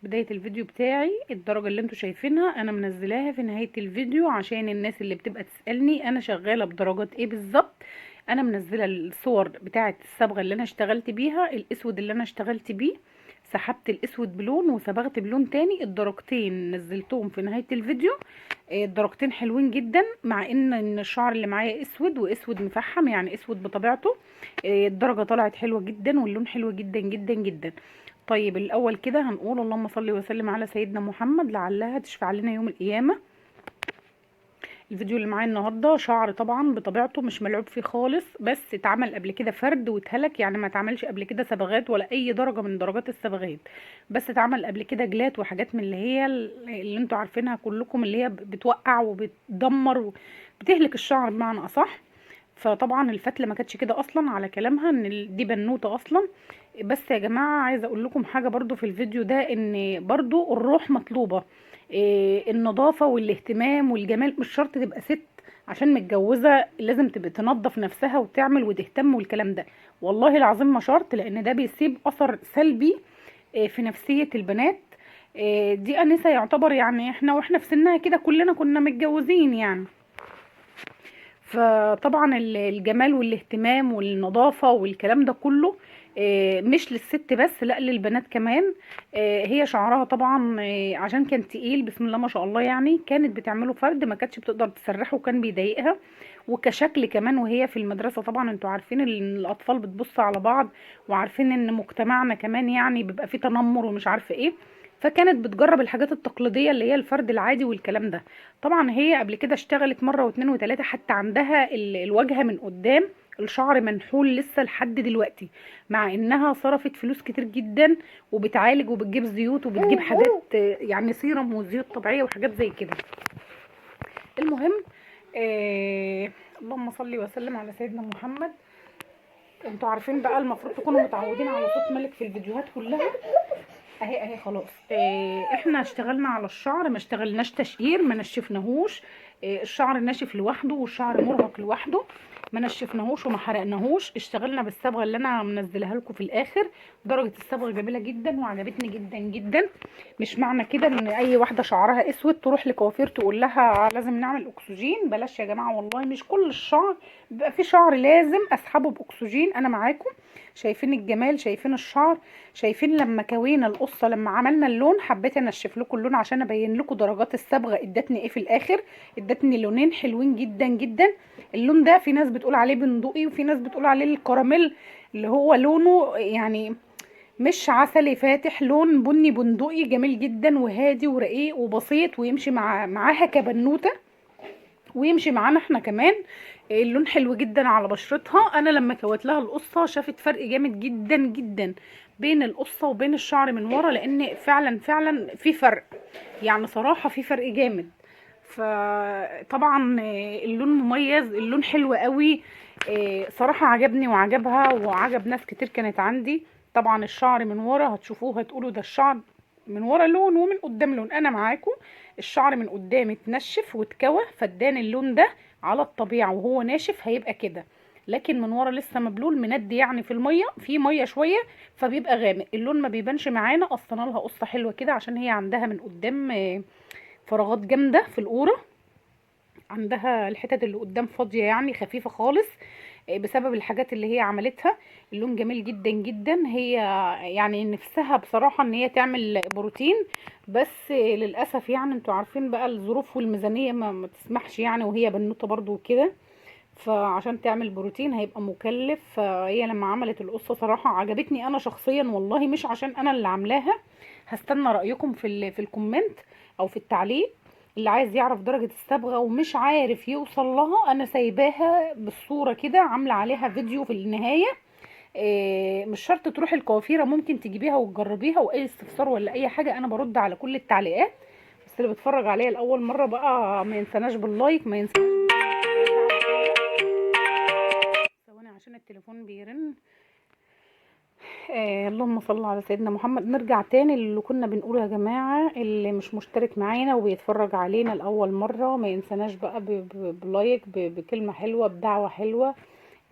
بداية الفيديو بتاعي الدرجة اللي انتوا شايفينها انا منزلاها في نهاية الفيديو عشان الناس اللي بتبقى تسألني انا شغالة بدرجات ايه بالظبط. انا منزلة الصور بتاعة الصبغة اللي انا اشتغلت بيها، الاسود اللي انا اشتغلت بيه سحبت الاسود بلون وصبغت بلون تاني، الدرجتين نزلتهم في نهاية الفيديو. الدرجتين حلوين جدا، مع ان الشعر اللي معايا اسود واسود مفحم يعني اسود بطبيعته. الدرجة طلعت حلوة جدا واللون حلو جدا جدا جدا. طيب الاول كده هنقول اللهم صل وسلم على سيدنا محمد لعلها تشفع لنا يوم القيامه. الفيديو اللي معايا النهارده شعر طبعا بطبيعته مش ملعوب فيه خالص، بس اتعمل قبل كده فرد واتهلك، يعني ما اتعملش قبل كده صبغات ولا اي درجه من درجات الصبغات، بس اتعمل قبل كده جلات وحاجات من اللي هي اللي انتوا عارفينها كلكم، اللي هي بتوقع وبتدمر وبتهلك الشعر بمعنى اصح. فطبعا الفتله ما كانتش كده اصلا على كلامها ان دي بنوته اصلا. بس يا جماعه عايزه اقول لكم حاجه برضو في الفيديو ده، ان برضو الروح مطلوبه. النظافه والاهتمام والجمال، مش شرط تبقى ست عشان متجوزه لازم تبقى تنظف نفسها وتعمل وتهتم والكلام ده. والله العظيم ما شرط، لان ده بيسيب اثر سلبي في نفسيه البنات. دي انسه يعتبر، يعني احنا واحنا في سنها كده كلنا كنا متجوزين يعني. فطبعا الجمال والاهتمام والنظافة والكلام ده كله مش للست بس، لا للبنات كمان. هي شعرها طبعا عشان كان تقيل بسم الله ما شاء الله، يعني كانت بتعمله فرد ما كانتش بتقدر تسرحه وكان بيضايقها. وكشكل كمان وهي في المدرسة، طبعا انتوا عارفين ان الاطفال بتبص على بعض، وعارفين ان مجتمعنا كمان يعني بيبقى فيه تنمر ومش عارفة ايه. فكانت بتجرب الحاجات التقليدية اللي هي الفرد العادي والكلام ده. طبعا هي قبل كده اشتغلت مرة واتنين وتلاتة، حتى عندها الواجهة من قدام الشعر منحول لسه لحد دلوقتي، مع انها صرفت فلوس كتير جدا وبتعالج وبتجيب زيوت وبتجيب حاجات يعني سيرم وزيوت طبيعية وحاجات زي كده. المهم اللهم صل وسلم على سيدنا محمد. انتوا عارفين بقى المفروض تكونوا متعودين على صوت ملك في الفيديوهات كلها. اهي خلاص. احنا اشتغلنا على الشعر، ما اشتغلناش تشقير، ما نشفناهوش. الشعر ناشف لوحده والشعر مرهق لوحده، ما نشفناهوش وما حرقناهوش. اشتغلنا بالصبغه اللي انا منزلها لكم في الاخر. درجه الصبغه جميله جدا وعجبتني جدا جدا. مش معنى كده ان اي واحده شعرها اسود تروح لكوافير تقول لها لازم نعمل اكسجين، بلاش يا جماعه، والله مش كل الشعر بيبقى في شعر لازم اسحبه باكسجين. انا معاكم. شايفين الجمال، شايفين الشعر، شايفين لما كوينا القصه، لما عملنا اللون حبيت انشف لكم اللون عشان ابين لكم درجات الصبغه ادتني ايه في الاخر. ادتني لونين حلوين جدا جدا. اللون ده في ناس بتقول عليه بندقي وفي ناس بتقول عليه الكراميل، اللي هو لونه يعني مش عسلي فاتح، لون بني بندقي جميل جدا وهادي ورقيق وبسيط، ويمشي معاها كبنوته ويمشي معانا احنا كمان. اللون حلو جدا على بشرتها. انا لما كوت لها القصه شافت فرق جامد جدا جدا بين القصه وبين الشعر من ورا، لان فعلا فعلا في فرق، يعني صراحه في فرق جامد. فطبعا اللون مميز، اللون حلو قوي. صراحه عجبني وعجبها وعجب ناس كتير كانت عندي. طبعا الشعر من ورا هتشوفوه هتقولوا ده الشعر من ورا لون ومن قدام لون. انا معاكم. الشعر من قدام اتنشف واتكوى فاداني اللون ده على الطبيعه، وهو ناشف هيبقى كده، لكن من ورا لسه مبلول مندي يعني في الميه، في ميه شويه، فبيبقى غامق اللون، ما بيبانش معانا. قصنا لها قصه حلوه كده عشان هي عندها من قدام فراغات جامده في القوره، عندها الحتت اللي قدام فاضيه يعني خفيفه خالص بسبب الحاجات اللي هي عملتها. اللون جميل جدا جدا. هي يعني نفسها بصراحة ان هي تعمل بروتين، بس للأسف يعني انتوا عارفين بقى الظروف والميزانية ما تسمحش يعني، وهي بنوتة برضو وكده، فعشان تعمل بروتين هيبقى مكلف. فهي لما عملت القصة صراحة عجبتني انا شخصيا، والله مش عشان انا اللي عاملاها. هستنى رأيكم في الكومنت او في التعليق. اللي عايز يعرف درجة الصبغة ومش عارف يوصل لها، انا سايباها بالصورة كده، عاملة عليها فيديو في النهاية. مش شرط تروحي الكوافيرة، ممكن تجيبيها وتجربيها، واي استفسار ولا اي حاجة انا برد على كل التعليقات. بس اللي بيتفرج عليا لاول مرة بقى ما ينساناش باللايك، ما ينساناش ثواني عشان التليفون بيرن. اللهم صل على سيدنا محمد. نرجع تاني اللي كنا بنقوله يا جماعة، اللي مش مشترك معانا وبيتفرج علينا لأول مرة ما ينساناش بقى بلايك، بكلمة حلوة، بدعوة حلوة.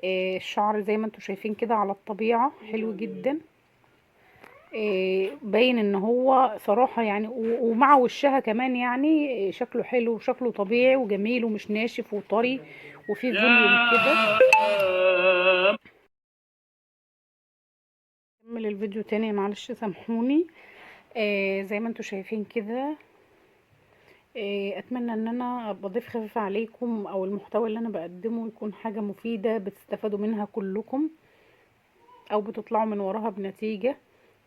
الشعر زي ما انتوا شايفين كده على الطبيعة حلو جدا. باين ان هو صراحة يعني، ومع وشها كمان يعني شكله حلو وشكله طبيعي وجميل ومش ناشف وطري وفيه فوليوم كده. نكمل الفيديو تاني، معلش سامحوني. زي ما انتوا شايفين كده. اتمنى ان انا بضيف خفيف عليكم، او المحتوى اللي انا بقدمه يكون حاجة مفيدة بتستفادوا منها كلكم، او بتطلعوا من وراها بنتيجة.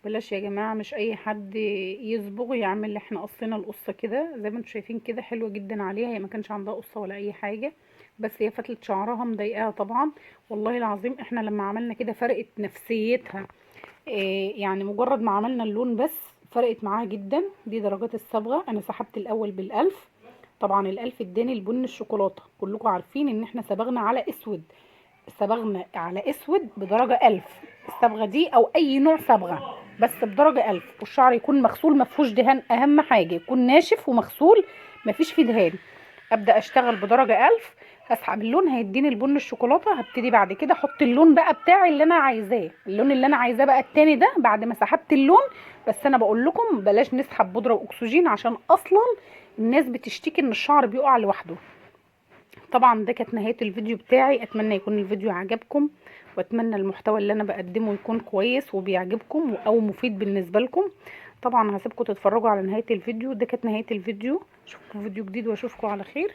بلاش يا جماعة، مش اي حد يصبغ يعمل. احنا قصينا القصة كده زي ما انتوا شايفين كده، حلوة جدا عليها. هي ما كانش عندها قصة ولا اي حاجة، بس هي فتلة شعرها مضايقاها طبعا. والله العظيم احنا لما عملنا كده فرقت نفسيتها. يعني مجرد ما عملنا اللون بس فرقت معاها جدا. دي درجات الصبغة. انا سحبت الاول بالالف. طبعا الالف اداني البن الشوكولاتة. كلكم عارفين ان احنا صبغنا على اسود. صبغنا على اسود بدرجة 1000. الصبغة دي او اي نوع صبغة بس بدرجة 1000. والشعر يكون مغسول مفهوش دهان، اهم حاجة يكون ناشف ومغسول مفيش فيه دهان. ابدأ اشتغل بدرجة 1000. هسحب اللون هيديني البن الشوكولاتة. هبتدي بعد كده احط اللون بقى بتاعي اللي انا عايزاه. اللون اللي انا عايزاه بقى التاني ده بعد ما سحبت اللون. بس انا بقول لكم بلاش نسحب بودرة واكسجين، عشان اصلا الناس بتشتكي ان الشعر بيقع لوحده. طبعا ده كانت نهاية الفيديو بتاعي. اتمنى يكون الفيديو عجبكم، واتمنى المحتوى اللي انا بقدمه يكون كويس وبيعجبكم او مفيد بالنسبة لكم. طبعا هسيبكم تتفرجوا على نهاية الفيديو. ده كانت نهاية الفيديو. اشوفكم في فيديو جديد واشوفكم على خير.